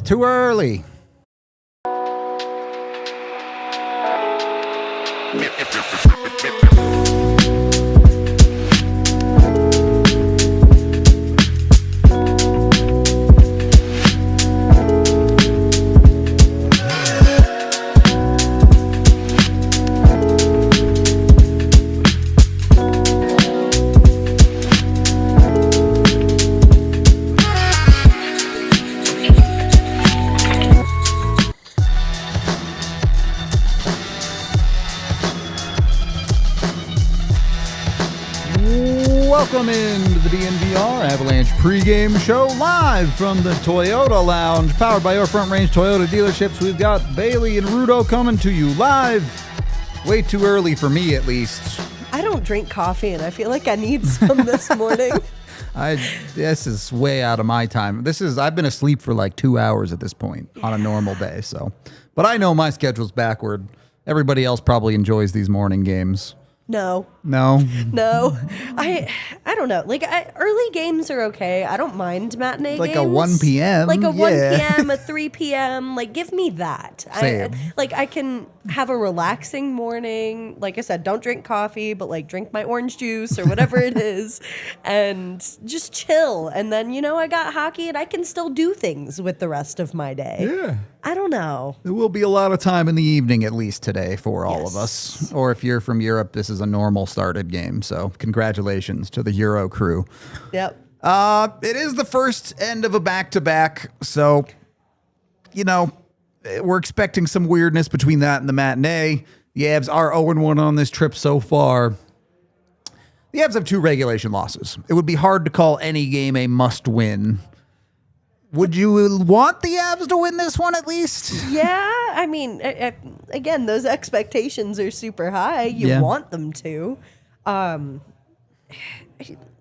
too early. Welcome into the DNVR Avalanche pregame show live from the Toyota Lounge, powered by your Front Range Toyota dealerships. We've got Bailey and Rudo coming to you live. Way too early for me, at least. I don't drink coffee, and I feel like I need some this morning. This is way out of my time. I've been asleep for like 2 hours at this point on a normal day. But I know my schedule's backward. Everybody else probably enjoys these morning games. No. I don't know. Like, early games are okay. I don't mind matinee like games. A 1 p.m. Like a 1 p.m., a 3 p.m. Like, give me that. Same. I can have a relaxing morning. Like I said, don't drink coffee, but like drink my orange juice or whatever it is and just chill. And then, I got hockey and I can still do things with the rest of my day. Yeah. I don't know. There will be a lot of time in the evening, at least today, for all of us. Or if you're from Europe, this is a normal started game. So congratulations to the Euro crew. Yep. It is the first end of a back-to-back. So, we're expecting some weirdness between that and the matinee. The Avs are 0-1 on this trip so far. The Avs have 2 regulation losses. It would be hard to call any game a must-win. Would you want the Avs to win this one at least? Yeah, I mean, again, those expectations are super high. You want them to.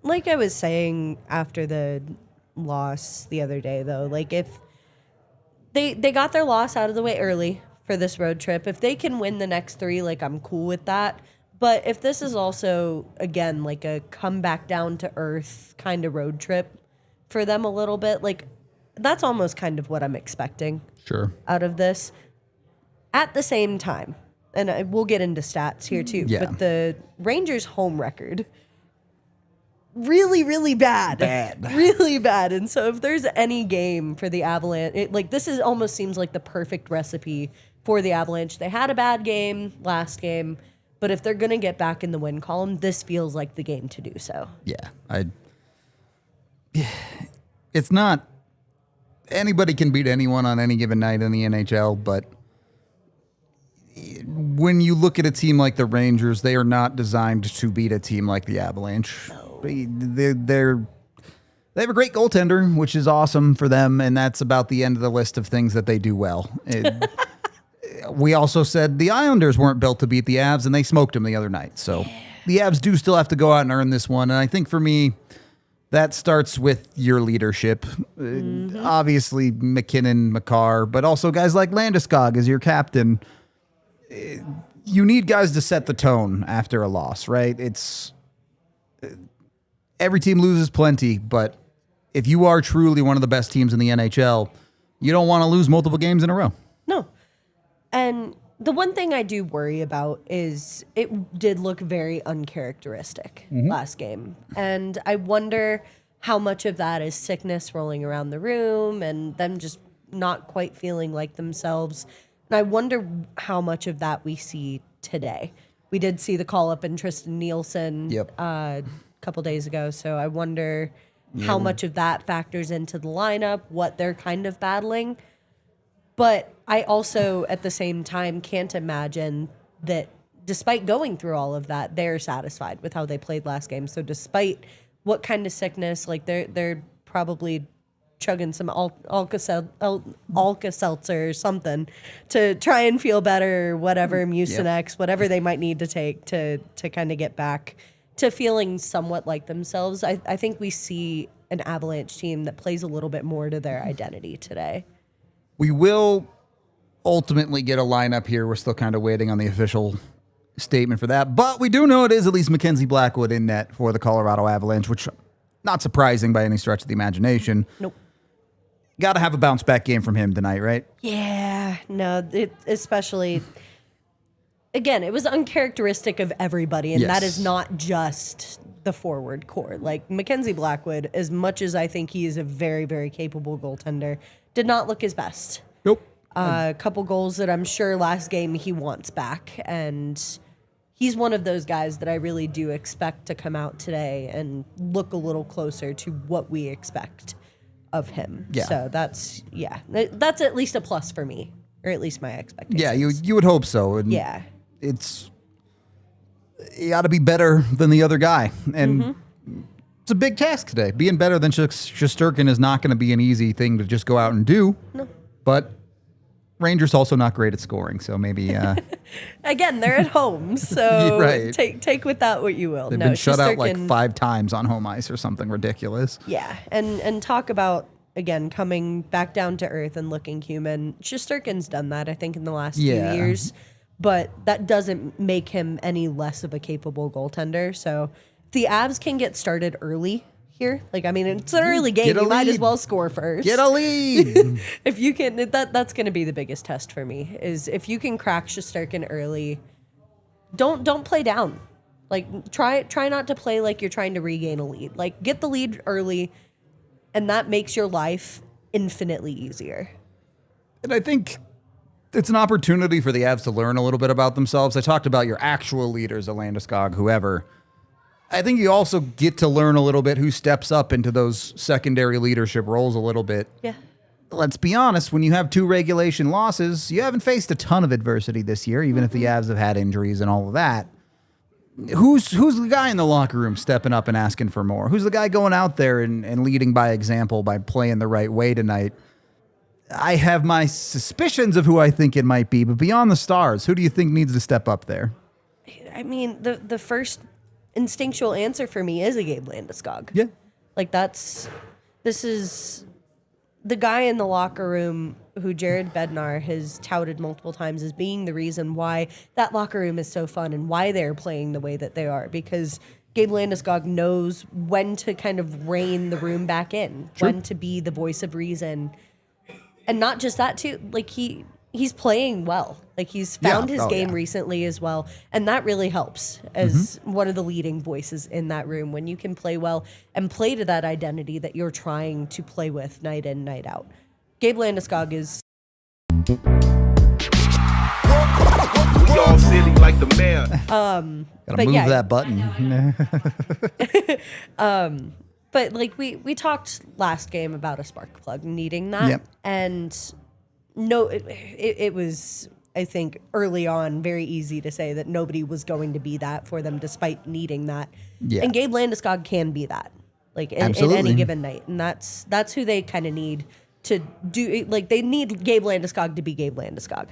Like I was saying after the loss the other day, though, like if they got their loss out of the way early for this road trip, if they can win the next 3, like I'm cool with that. But if this is also, again, like a come back down to earth kind of road trip for them a little bit, like that's almost kind of what I'm expecting out of this. At the same time, and we'll get into stats here too, but the Rangers' home record, really, really bad. Really bad. And so if there's any game for the Avalanche, this almost seems like the perfect recipe for the Avalanche. They had a bad game last game, but if they're going to get back in the win column, this feels like the game to do so. Yeah. It's not... Anybody can beat anyone on any given night in the NHL, but when you look at a team like the Rangers, they are not designed to beat a team like the Avalanche. No. They have a great goaltender, which is awesome for them, and that's about the end of the list of things that they do well. We also said the Islanders weren't built to beat the Avs, and they smoked them the other night. So the Avs do still have to go out and earn this one, and I think for me, that starts with your leadership. Obviously, MacKinnon, Makar, but also guys like Landeskog as your captain. You need guys to set the tone after a loss, right? Every team loses plenty, but if you are truly one of the best teams in the NHL, you don't want to lose multiple games in a row. No. And the one thing I do worry about is it did look very uncharacteristic last game. And I wonder how much of that is sickness rolling around the room and them just not quite feeling like themselves. And I wonder how much of that we see today. We did see the call-up in Tristan Nielsen a couple days ago, so I wonder how much of that factors into the lineup, what they're kind of battling. But I also, at the same time, can't imagine that despite going through all of that, they're satisfied with how they played last game. So despite what kind of sickness, like they're probably chugging some Alka-Seltzer or something to try and feel better, whatever, Mucinex, whatever they might need to take to kind of get back to feeling somewhat like themselves. I think we see an Avalanche team that plays a little bit more to their identity today. We will ultimately get a lineup here. We're still kind of waiting on the official statement for that. But we do know it is at least Mackenzie Blackwood in net for the Colorado Avalanche, which not surprising by any stretch of the imagination. Nope. Got to have a bounce back game from him tonight, right? Yeah, no, especially, again, it was uncharacteristic of everybody, and that Yes. is not just the forward core. Like, Mackenzie Blackwood, as much as I think he is a very, very capable goaltender, did not look his best. Nope. A couple goals that I'm sure last game he wants back, and he's one of those guys that I really do expect to come out today and look a little closer to what we expect of him. Yeah. So that's at least a plus for me, or at least my expectations. Yeah, you would hope so. And Yeah. you got to be better than the other guy, and it's a big task today. Being better than Shesterkin is not going to be an easy thing to just go out and do. No. But Rangers also not great at scoring, so maybe Again, they're at home, so Right. take with that what you will. they've been shut out like 5 times on home ice or something ridiculous. Yeah, and talk about, again, coming back down to earth and looking human. Shesterkin's done that, I think, in the last few years, but that doesn't make him any less of a capable goaltender. So if the Avs can get started early here, like, I mean, it's an early game. You might as well score first. Get a lead. If you can, that's going to be the biggest test for me, is if you can crack Shesterkin early, don't play down. Like, try not to play like you're trying to regain a lead. Like, get the lead early, and that makes your life infinitely easier. And I think it's an opportunity for the Avs to learn a little bit about themselves. I talked about your actual leaders, Landeskog, whoever. I think you also get to learn a little bit who steps up into those secondary leadership roles a little bit. Yeah. Let's be honest, when you have 2 regulation losses, you haven't faced a ton of adversity this year, even if the Avs have had injuries and all of that. Who's the guy in the locker room stepping up and asking for more? Who's the guy going out there and leading by example by playing the right way tonight? I have my suspicions of who I think it might be, but beyond the stars, who do you think needs to step up there? I mean, the first instinctual answer for me is a Gabe Landeskog. Yeah. Like, this is the guy in the locker room who Jared Bednar has touted multiple times as being the reason why that locker room is so fun and why they're playing the way that they are, because Gabe Landeskog knows when to kind of rein the room back in, when to be the voice of reason. And not just that, too. Like, he's playing well. Like, he's found his game recently as well. And that really helps as one of the leading voices in that room, when you can play well and play to that identity that you're trying to play with night in, night out. Gabe Landeskog is... Y'all silly like the mayor. Gotta move that button. But, like, we talked last game about a spark plug needing that. Yep. And no, it was, I think, early on very easy to say that nobody was going to be that for them despite needing that. Yeah. And Gabe Landeskog can be that, like, in any given night. And that's who they kind of need to do. Like, they need Gabe Landeskog to be Gabe Landeskog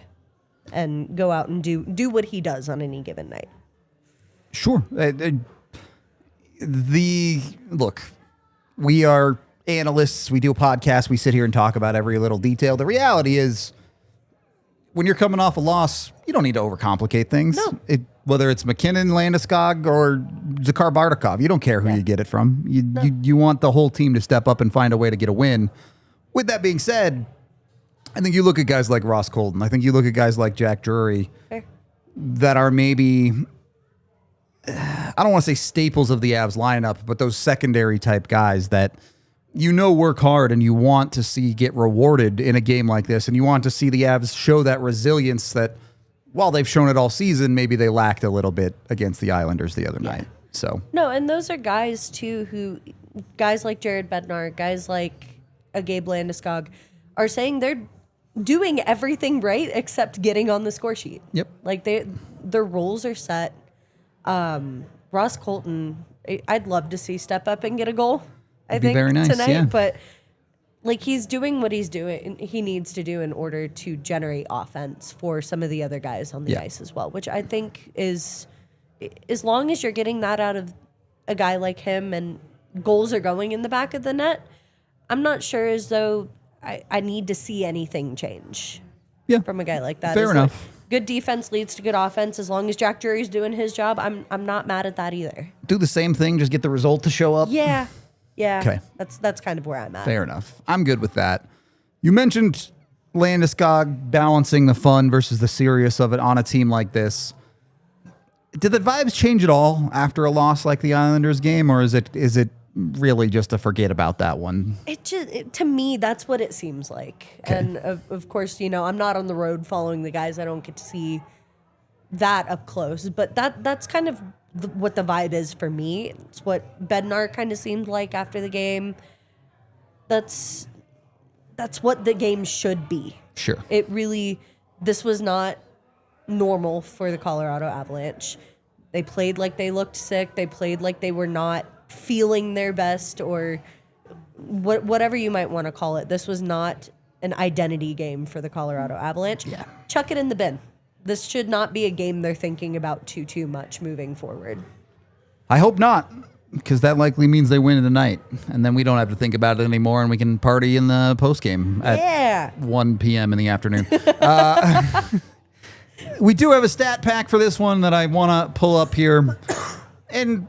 and go out and do what he does on any given night. Sure. Look, we are analysts. We do a podcast. We sit here and talk about every little detail. The reality is, when you're coming off a loss, you don't need to overcomplicate things. No. Whether it's MacKinnon, Landeskog, or Zakhar Bartikov, you don't care who you get it from. You want the whole team to step up and find a way to get a win. With that being said, I think you look at guys like Ross Colton. I think you look at guys like Jack Drury that are maybe, I don't want to say staples of the Avs lineup, but those secondary type guys that work hard and you want to see get rewarded in a game like this. And you want to see the Avs show that resilience that, while they've shown it all season, maybe they lacked a little bit against the Islanders the other night. So no, and those are guys too guys like Jared Bednar, guys like a Gabe Landeskog are saying they're doing everything right except getting on the score sheet. Yep. Like, their roles are set. Ross Colton, I'd love to see step up and get a goal. I think very nice, tonight, yeah. But, like, he's doing what he needs to do in order to generate offense for some of the other guys on the ice as well, which I think is, as long as you're getting that out of a guy like him and goals are going in the back of the net, I'm not sure as though I need to see anything change from a guy like that. Fair enough. Good defense leads to good offense. As long as Jack Drury's doing his job, I'm not mad at that either. Do the same thing, just get the result to show up. Yeah. Okay. That's kind of where I'm at. Fair enough. I'm good with that. You mentioned Landeskog balancing the fun versus the serious of it on a team like this. Did the vibes change at all after a loss like the Islanders game, or is it really just to forget about that one? To me, that's what it seems like. Okay. And of course, I'm not on the road following the guys. I don't get to see that up close, but that's kind of what the vibe is for me. It's what Bednar kind of seemed like after the game. That's what the game should be. Sure. This was not normal for the Colorado Avalanche. They played like they looked sick. They played like they were not feeling their best, or whatever you might want to call it. This was not an identity game for the Colorado Avalanche. Yeah. Chuck it in the bin. This should not be a game they're thinking about too much moving forward. I hope not, because that likely means they win tonight, and then we don't have to think about it anymore, and we can party in the postgame at 1 p.m. in the afternoon. We do have a stat pack for this one that I want to pull up here. And,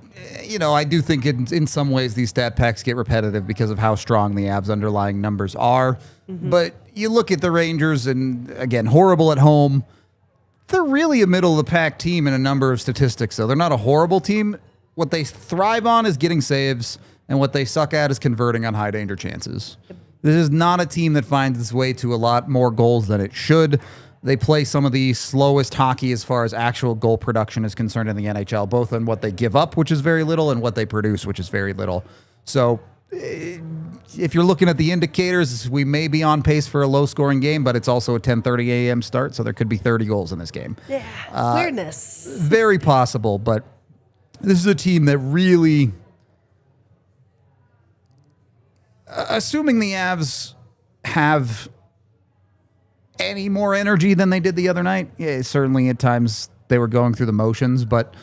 I do think in some ways these stat packs get repetitive because of how strong the Avs' underlying numbers are. Mm-hmm. But you look at the Rangers, and, again, horrible at home. They're really a middle-of-the-pack team in a number of statistics, though. They're not a horrible team. What they thrive on is getting saves, and what they suck at is converting on high-danger chances. This is not a team that finds its way to a lot more goals than it should. They play some of the slowest hockey as far as actual goal production is concerned in the NHL, both on what they give up, which is very little, and what they produce, which is very little. So if you're looking at the indicators, we may be on pace for a low-scoring game, but it's also a 10:30 a.m. start, so there could be 30 goals in this game. Yeah, weirdness. Very possible, but this is a team that really, assuming the Avs have any more energy than they did the other night, yeah, certainly at times they were going through the motions, but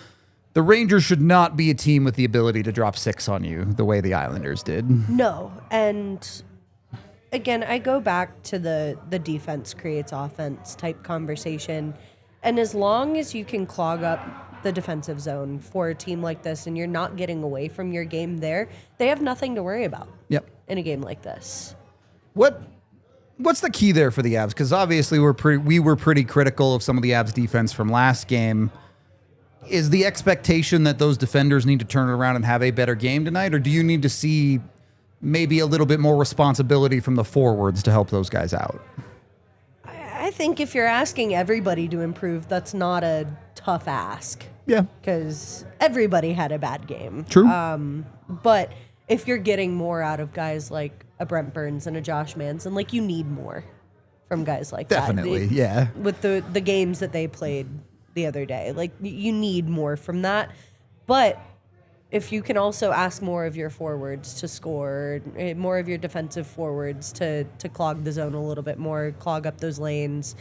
the Rangers should not be a team with the ability to drop 6 on you the way the Islanders did. No, and again, I go back to the defense creates offense type conversation, and as long as you can clog up the defensive zone for a team like this and you're not getting away from your game there, they have nothing to worry about. Yep. In a game like this. What's the key there for the Avs? Because obviously we were pretty critical of some of the Avs defense from last game. Is the expectation that those defenders need to turn it around and have a better game tonight, or do you need to see maybe a little bit more responsibility from the forwards to help those guys out? I think if you're asking everybody to improve, that's not a tough ask. Yeah. Because everybody had a bad game. True. But if you're getting more out of guys like a Brent Burns and a Josh Manson, like, you need more from guys like Definitely, that. yeah. With the games that they played the other day, like, you need more from that. But if you can also ask more of your forwards to score, more of your defensive forwards to clog the zone a little bit more, clog up those lanes,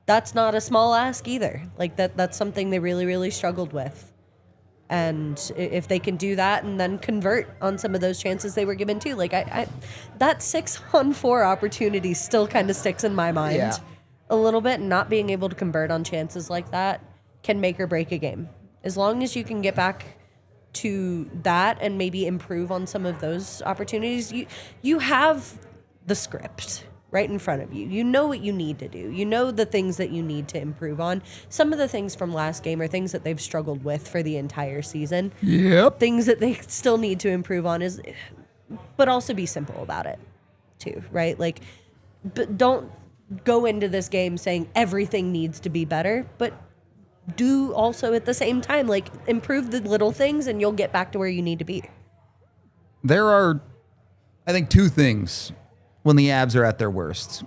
that's not a small ask either. Like, that's something they really, really struggled with. And if they can do that and then convert on some of those chances they were given too, like, I that 6-on-4 opportunity still kind of sticks in my mind a little bit. And not being able to convert on chances like that can make or break a game. As long as you can get back to that and maybe improve on some of those opportunities, you have the script right in front of you. You know what you need to do. You know the things that you need to improve on. Some of the things from last game are things that they've struggled with for the entire season. Yep. Things that they still need to improve on but also be simple about it too, right? Like, but don't go into this game saying everything needs to be better, but do also at the same time, like, improve the little things and you'll get back to where you need to be. There are, I think, 2 things when the Avs are at their worst.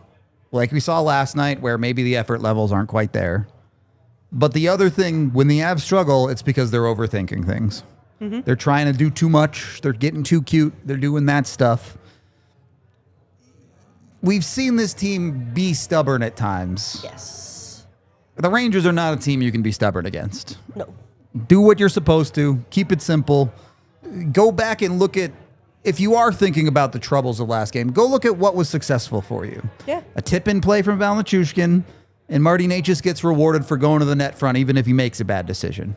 Like we saw last night, where maybe the effort levels aren't quite there. But the other thing, when the Avs struggle, it's because they're overthinking things. Mm-hmm. They're trying to do too much. They're getting too cute. They're doing that stuff. We've seen this team be stubborn at times. Yes. The Rangers are not a team you can be stubborn against. No. Do what you're supposed to. Keep it simple. Go back and look at, if you are thinking about the troubles of last game, go look at what was successful for you. Yeah. A tip-in play from Valachushkin, and Marty Necas gets rewarded for going to the net front, even if he makes a bad decision.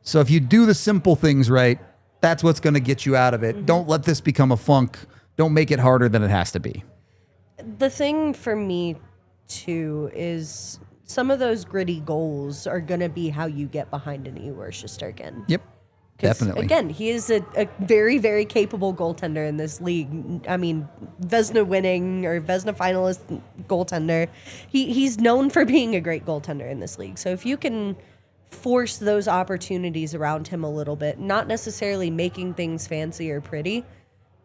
So if you do the simple things right, that's what's going to get you out of it. Mm-hmm. Don't let this become a funk. Don't make it harder than it has to be. the thing for me too is some of those gritty goals are going to be how you get behind an Igor Shesterkin. Yep. 'Cause, Definitely. Again, he is a very, very capable goaltender in this league. I mean, Vezina winning or Vezina finalist goaltender. He's known for being a great goaltender in this league. So if you can force those opportunities around him a little bit, not necessarily making things fancy or pretty,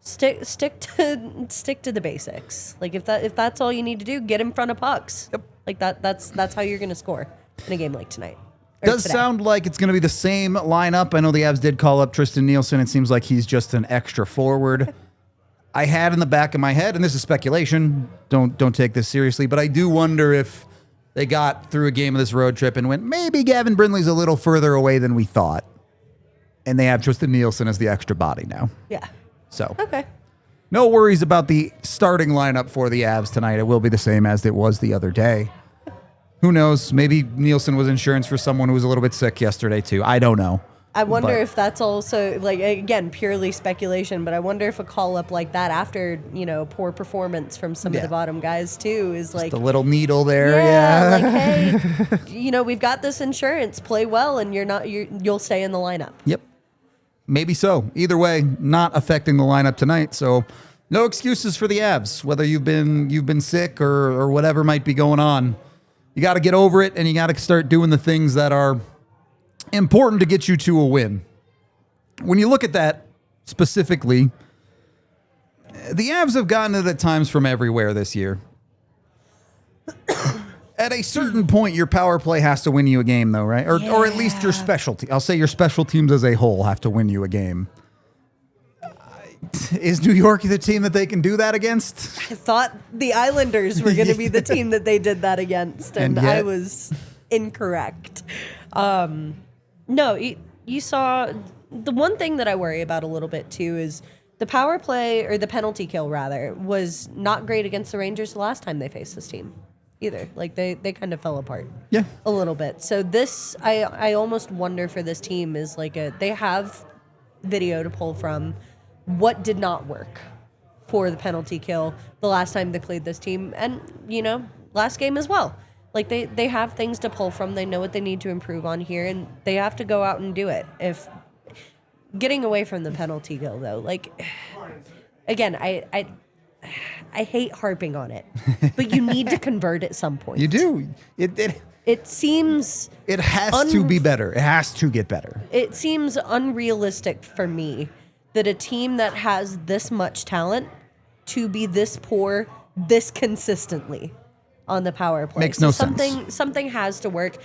stick to the basics. Like if that's all you need to do, get in front of pucks. Yep. Like that's how you're going to score in a game like tonight. Does today. sound like it's going to be the same lineup. I know the Avs did call up Tristan Nielsen. It seems like he's just an extra forward. I had in the back of my head, and this is speculation, don't take this seriously, but I do wonder if they got through a game of this road trip and went, maybe Gavin Brindley's a little further away than we thought. And they have Tristan Nielsen as the extra body now. Yeah. So Okay. no worries about the starting lineup for the Avs tonight. It will be the same as it was the other day. Who knows? Maybe Nielsen was insurance for someone who was a little bit sick yesterday, too. I don't know. I wonder But- if that's also, like, again, purely speculation, but I wonder if a call up like that after, poor performance from some of Yeah. the bottom guys, too, is like, The little needle there, yeah. like, hey, we've got this insurance, play well, and you'll stay in the lineup. Yep. Maybe so. Either way, not affecting the lineup tonight. So no excuses for the Avs, whether you've been sick or whatever might be going on. You got to get over it, and you got to start doing the things that are important to get you to a win. When you look at that specifically, the Avs have gotten it at times from everywhere this year. At a certain point, your power play has to win you a game, though, right? Or at least your specialty. I'll say your special teams as a whole have to win you a game. Is New York the team that they can do that against? I thought the Islanders were going to be the team that they did that against, and yet- I was incorrect. No, you saw the one thing that I worry about a little bit too is the power play, or the penalty kill rather, was not great against the Rangers the last time they faced this team either. Like they kind of fell apart. Yeah. A little bit. So this, I almost wonder for this team is like they have video to pull from. What did not work for the penalty kill the last time they played this team, and last game as well. Like they have things to pull from. They know what they need to improve on here, and they have to go out and do it. If getting away from the penalty kill though, like again, I hate harping on it, but you need to convert at some point. You do. It seems It has to be better. It has to get better. it seems unrealistic for me that a team that has this much talent to be this poor this consistently on the power play. Makes no sense. Something has to work.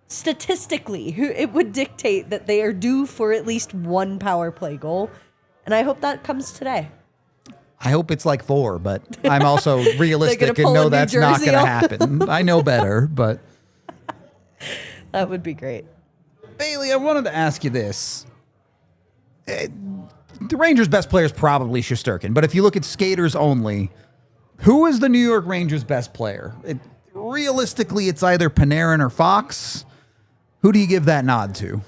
Statistically, it would dictate that they are due for at least one power play goal, and I hope that comes today. I hope it's like 4, but I'm also realistic and pull a know New that's not Jersey going to off. happen. I know better, but That would be great. Bailey, I wanted to ask you this. The Rangers' best player is probably Shesterkin, but if you look at skaters only, who is the New York Rangers' best player? Realistically, it's either Panarin or Fox. Who do you give that nod to?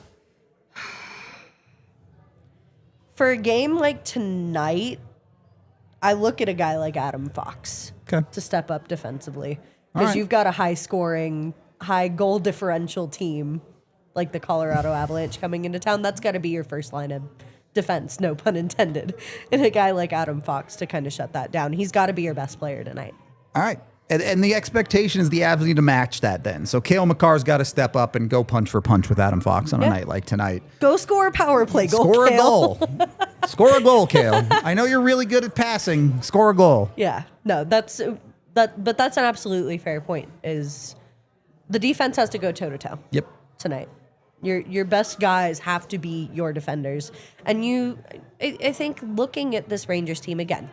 For a game like tonight, I look at a guy like Adam Fox Okay. to step up defensively. All Because right. you've got a high-scoring, high-goal differential team like the Colorado Avalanche coming into town. That's got to be your first line of defense, no pun intended. And a guy like Adam Fox to kind of shut that down. He's got to be your best player tonight. All right. And the expectation is the Avs need to match that then. So Cale Makar's got to step up and go punch for punch with Adam Fox on a Yeah. night like tonight. Go score a power play goal, Score a Cale. goal. Score a goal, Cale. I know you're really good at passing. Score a goal. Yeah, no, that's an absolutely fair point. Is the defense has to go toe to toe Yep. tonight. Your best guys have to be your defenders, and I think looking at this Rangers team again,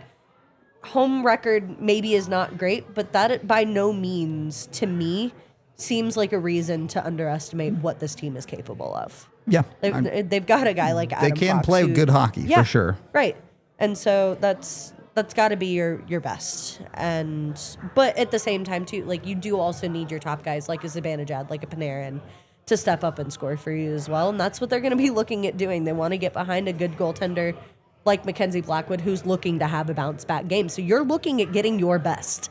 home record maybe is not great, but that by no means to me seems like a reason to underestimate what this team is capable of. Yeah. They've got a guy like Adam They can Fox play who- good hockey, Yeah, for sure. right. And so that's got to be your best. But at the same time too, like you do also need your top guys like a Zibanejad, like a Panarin, to step up and score for you as well. And that's what they're going to be looking at doing. They want to get behind a good goaltender like Mackenzie Blackwood, who's looking to have a bounce back game. So you're looking at getting your best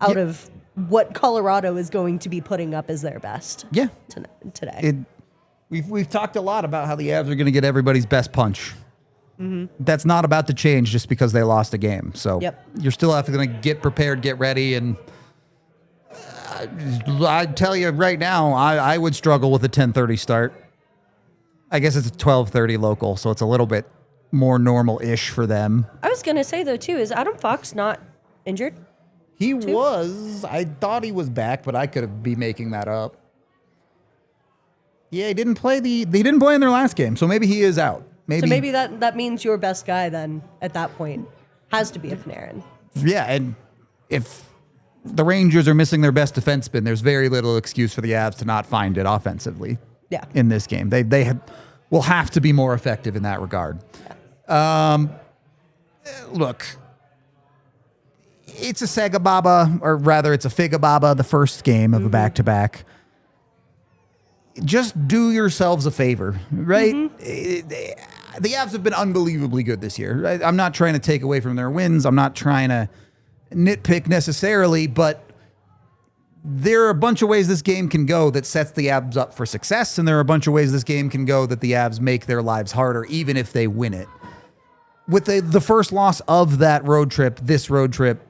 out of what Colorado is going to be putting up as their best. Yeah. Today. We've talked a lot about how the Avs are going to get everybody's best punch. That's not about to change just because they lost a game. So you're still going to get prepared, get ready, and I tell you right now, I would struggle with a 10:30 start. I guess it's a 12:30 local, so it's a little bit more normal-ish for them. I was going to say, though, too, is Adam Fox not injured? He was. I thought he was back, but I could be making that up. Yeah, he didn't play they didn't play in their last game, so maybe he is out. So maybe that means your best guy then at that point has to be a Panarin. Yeah, and if the Rangers are missing their best defenseman, there's very little excuse for the Avs to not find it offensively. Yeah. In this game, they will have to be more effective in that regard. Look, it's a Sega Baba, or rather, it's a Figa Baba, the first game of a back-to-back. Just do yourselves a favor, right? The Avs have been unbelievably good this year. Right? I'm not trying to take away from their wins. I'm not trying to nitpick necessarily, but there are a bunch of ways this game can go that sets the Avs up for success, and there are a bunch of ways this game can go that the Avs make their lives harder, even if they win it. With the first loss of that road trip, this road trip,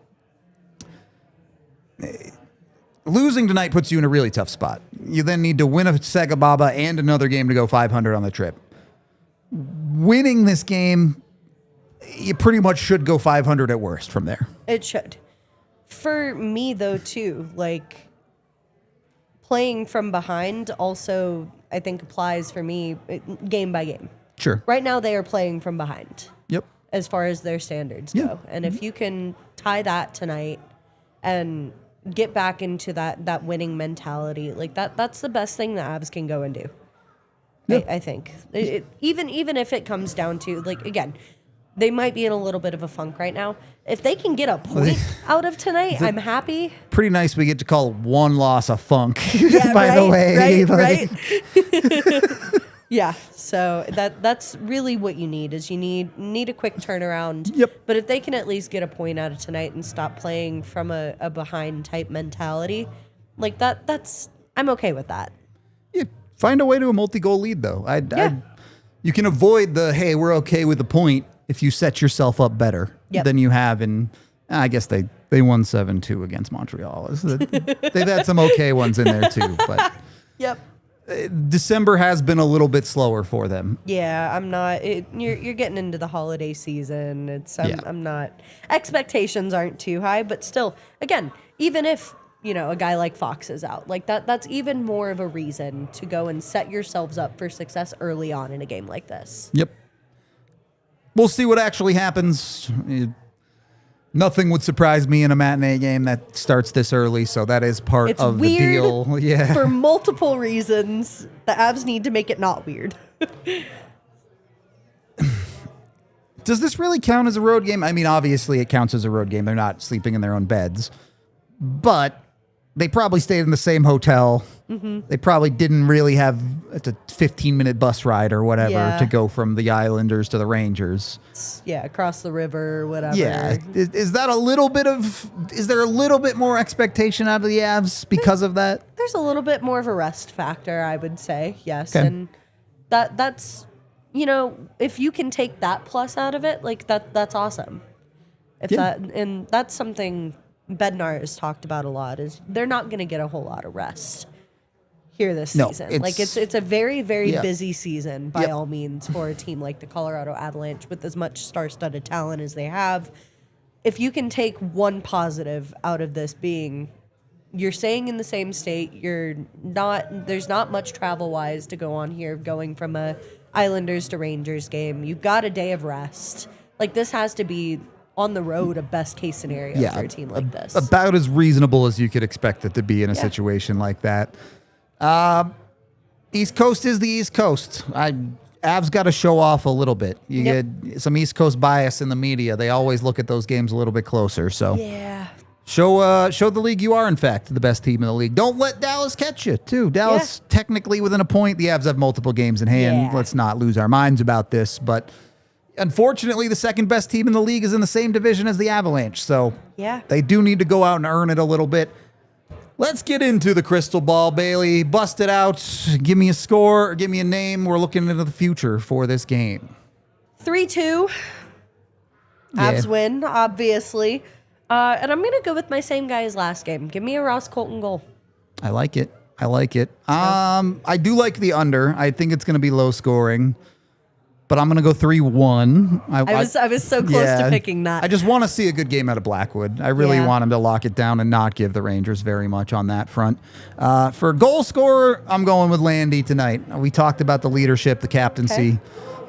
losing tonight puts you in a really tough spot. You then need to win a Sega Baba and another game to go 500 on the trip. Winning this game, you pretty much should go 500 at worst from there. It should. For me, though, too, like, playing from behind also, I think, applies for me game by game. Sure. Right now, they are playing from behind. Yep. As far as their standards go. And if you can tie that tonight and get back into that winning mentality, like that's the best thing the Avs can go and do. Yep. I think. Even if it comes down to, like, again, they might be in a little bit of a funk right now. If they can get a point out of tonight, I'm happy. Pretty nice we get to call one loss a funk, by the way. Right. Yeah, so that's really what you need is you need a quick turnaround. Yep. But if they can at least get a point out of tonight and stop playing from a behind type mentality, like that's I'm okay with that. Yeah, find a way to a multi-goal lead though. You can avoid the hey, we're okay with the point if you set yourself up better than you have in. I guess they won 7-2 against Montreal. They've had some okay ones in there too, but December has been a little bit slower for them. Yeah, I'm not. You're getting into the holiday season. I'm not. Expectations aren't too high, but still, again, even if a guy like Fox is out, like that's even more of a reason to go and set yourselves up for success early on in a game like this. Yep. We'll see what actually happens. Nothing would surprise me in a matinee game that starts this early, so that is part of the deal. Yeah. For multiple reasons, the Avs need to make it not weird. Does this really count as a road game? I mean, obviously it counts as a road game. They're not sleeping in their own beds. But they probably stayed in the same hotel. Mm-hmm. They probably didn't really have a 15-minute bus ride or whatever to go from the Islanders to the Rangers. Yeah, across the river, whatever. Yeah. Is there a little bit more expectation out of the Avs because of that? There's a little bit more of a rest factor, I would say. Yes. Okay. And that's if you can take that plus out of it, like that's awesome. And that's something Bednar has talked about a lot is they're not going to get a whole lot of rest here this season. It's a very, very busy season by all means for a team like the Colorado Avalanche with as much star-studded talent as they have. If you can take one positive out of this being you're staying in the same state, there's not much travel-wise to go on here going from a Islanders to Rangers game. You've got a day of rest. Like this has to be on the road a best case scenario for a team like this. About as reasonable as you could expect it to be in a situation like that. East Coast is the East Coast. Avs got to show off a little bit. You get some East Coast bias in the media. They always look at those games a little bit closer. So show the league you are in fact the best team in the league. Don't let Dallas catch you too. Dallas technically within a point. The Avs have multiple games in hand. Let's not lose our minds about this, but Unfortunately, the second best team in the league is in the same division as the Avalanche, so Yeah. they do need to go out and earn it a little bit. Let's get into the crystal ball, Bailey. Bust it out. Give me a score, or give me a name. We're looking into the future for this game. 3-2. Yeah. Avs win, obviously. And I'm going to go with my same guy as last game. Give me a Ross Colton goal. I like it. I do like the under. I think it's going to be low scoring, but I'm going to go 3-1. I was so close to picking that. I just want to see a good game out of Blackwood. I really want him to lock it down and not give the Rangers very much on that front. For goal scorer, I'm going with Landy tonight. We talked about the leadership, the captaincy. Okay.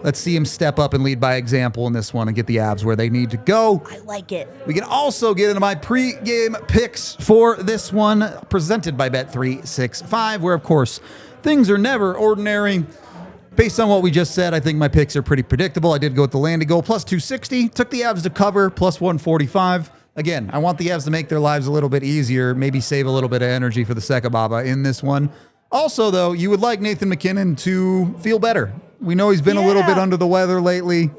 Let's see him step up and lead by example in this one and get the Avs where they need to go. I like it. We can also get into my pre-game picks for this one, presented by Bet365, where, of course, things are never ordinary. Based on what we just said, I think my picks are pretty predictable. I did go with the Landy goal, plus 260. Took the Avs to cover, plus 145. Again, I want the Avs to make their lives a little bit easier, maybe save a little bit of energy for the Sekababa in this one. Also, though, you would like Nathan MacKinnon to feel better. We know he's been a little bit under the weather lately.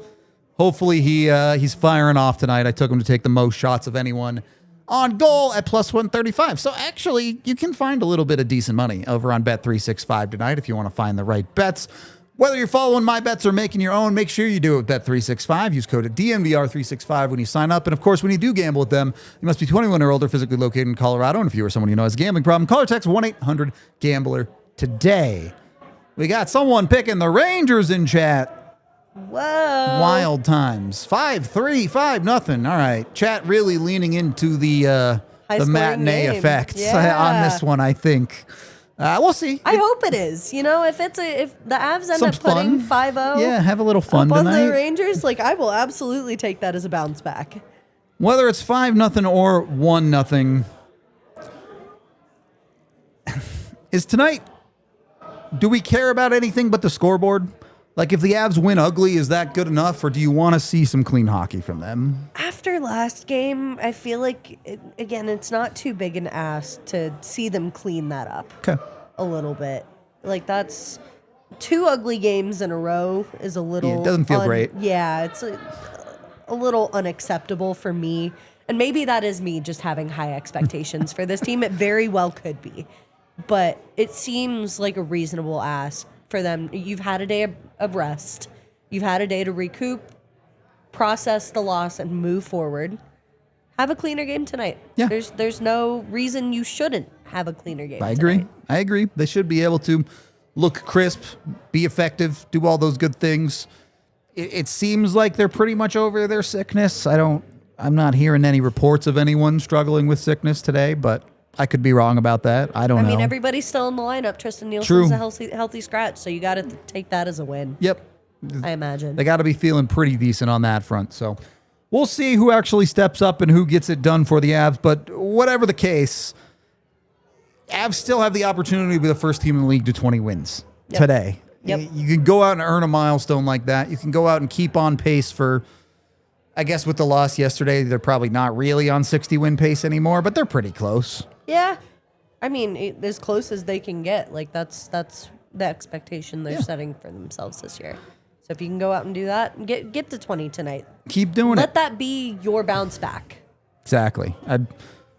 Hopefully he's firing off tonight. I took him to take the most shots of anyone on goal at plus 135. So actually, you can find a little bit of decent money over on Bet365 tonight if you want to find the right bets. Whether you're following my bets or making your own, make sure you do it with Bet365. Use code DNVR365 when you sign up. And of course, when you do gamble with them, you must be 21 or older, physically located in Colorado. And if you or someone you know has a gambling problem, call or text 1-800-GAMBLER today. We got someone picking the Rangers in chat. Whoa. Wild times. 5-3, 5-0. All right. Chat really leaning into the matinee game. effect Yeah. on this one, I think. We'll see. I hope it is. You know, if the Avs end Some up putting fun. 5-0 Yeah, have a little fun up on tonight. the Rangers, like I will absolutely take that as a bounce back. Whether it's 5-0 or 1-0, is tonight, do we care about anything but the scoreboard? Like, if the Avs win ugly, is that good enough, or do you want to see some clean hockey from them? After last game, I feel like, it's not too big an ask to see them clean that up a little bit. Like, that's 2 ugly games in a row is a little... Yeah, it doesn't feel great. Yeah, it's a little unacceptable for me. And maybe that is me just having high expectations for this team. It very well could be. But it seems like a reasonable ask for them. You've had a day of rest. You've had a day to recoup, process the loss, and move forward. Have a cleaner game tonight. Yeah. There's no reason you shouldn't have a cleaner game I agree. tonight. I agree. They should be able to look crisp, be effective, do all those good things. It seems like they're pretty much over their sickness. I'm not hearing any reports of anyone struggling with sickness today, but I could be wrong about that. I don't know. I mean, everybody's still in the lineup. Tristan Nielsen's True. a healthy scratch, so you got to take that as a win. Yep. I imagine. They got to be feeling pretty decent on that front. So we'll see who actually steps up and who gets it done for the Avs. But whatever the case, Avs still have the opportunity to be the first team in the league to 20 wins today. Yep. You can go out and earn a milestone like that. You can go out and keep on pace for, I guess with the loss yesterday, they're probably not really on 60-win pace anymore, but they're pretty close. Yeah. I mean, as close as they can get. Like, that's the expectation they're setting for themselves this year. So if you can go out and do that, and get to 20 tonight. Keep doing Let it. that be your bounce back. Exactly.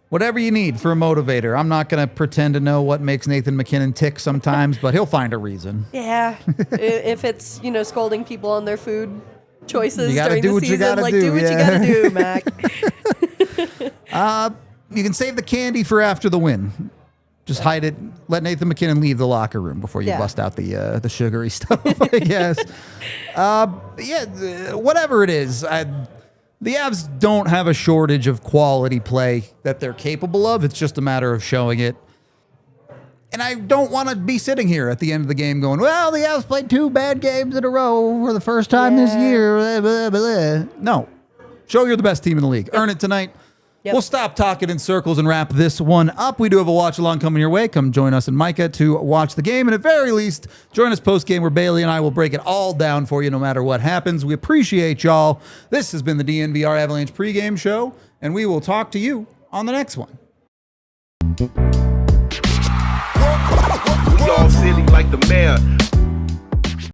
Whatever you need for a motivator. I'm not going to pretend to know what makes Nathan MacKinnon tick sometimes, but he'll find a reason. Yeah. If it's, scolding people on their food choices You gotta during do the what you season, gotta like, do, do what you yeah. gotta do, Mac. You can save the candy for after the win. Just hide it. Let Nathan MacKinnon leave the locker room before you bust out the sugary stuff, I guess. Whatever it is. The Avs don't have a shortage of quality play that they're capable of. It's just a matter of showing it. And I don't want to be sitting here at the end of the game going, well, the Avs played 2 bad games in a row for the first time this year. Blah, blah, blah. No. Show you're the best team in the league. Earn it tonight. Yep. We'll stop talking in circles and wrap this one up. We do have a watch-along coming your way. Come join us and Micah to watch the game. And at very least, join us post-game where Bailey and I will break it all down for you no matter what happens. We appreciate y'all. This has been the DNVR Avalanche pregame show, and we will talk to you on the next one. We all city like the mayor.